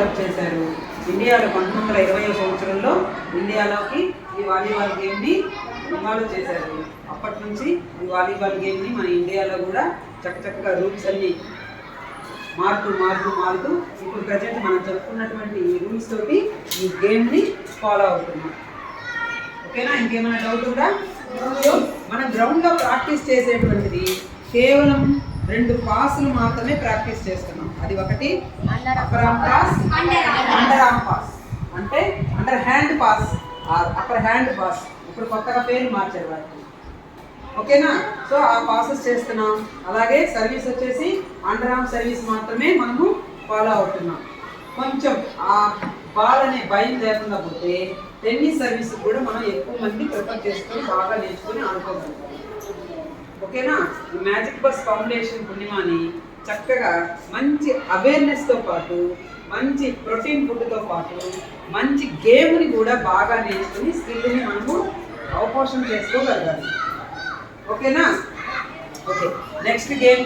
Develop చేశారు. ఇండియాలో 1920వ సంవత్సరంలో ఇండియాలోకి ఈ వాలీబాల్ గేమ్ని ఇన్వాల్వ్ చేశారు. అప్పటి నుంచి ఈ వాలీబాల్ గేమ్ని మన ఇండియాలో కూడా చక్కగా రూల్స్ అన్నీ మారుతూ ఇప్పుడు ప్రజెంట్ మనం చెప్పుకున్నటువంటి ఈ రూల్స్ తోటి ఈ గేమ్ని ఫాలో అవుతున్నాం. ఓకేనా? ఇంకేమైనా డౌట్ ఉందా? మనం గ్రౌండ్లో ప్రాక్టీస్ చేసేటువంటిది కేవలం 2 పాసులు మాత్రమే ప్రాక్టీస్ చేస్తున్నాం. అది ఒకటి upper arm pass, under arm pass, అంటే under hand pass, upper hand pass. ఇప్పుడు కొత్తగా పేరు మార్చారు వాటిని. ఓకేనా? సో ఆ పాసెస్ చేస్తున్నాం. అలాగే సర్వీస్ వచ్చేసి అండర్ ఆర్మ్ సర్వీస్ మాత్రమే మనము ఫాలో అవుతున్నాం. కొంచెం ఆ బాల్ అనే భయం లేకుండా పోతే టెన్నిస్ సర్వీస్ కూడా మనం ఎక్కువ మంది ప్రిఫర్ చేసుకొని బాగా నేర్చుకొని ఆడుకోగలుగుతాం. ఓకేనా? ఈ మ్యాజిక్ బస్ ఫౌండేషన్ పుణ్యమాని చక్కగా మంచి అవేర్నెస్తో పాటు మంచి ప్రోటీన్ ఫుడ్తో పాటు మంచి గేమ్ని కూడా బాగా నేర్చుకుని స్కిల్ని మనము అవపోషణ చేసుకోగలగాలి. ఓకేనా? Okay, next game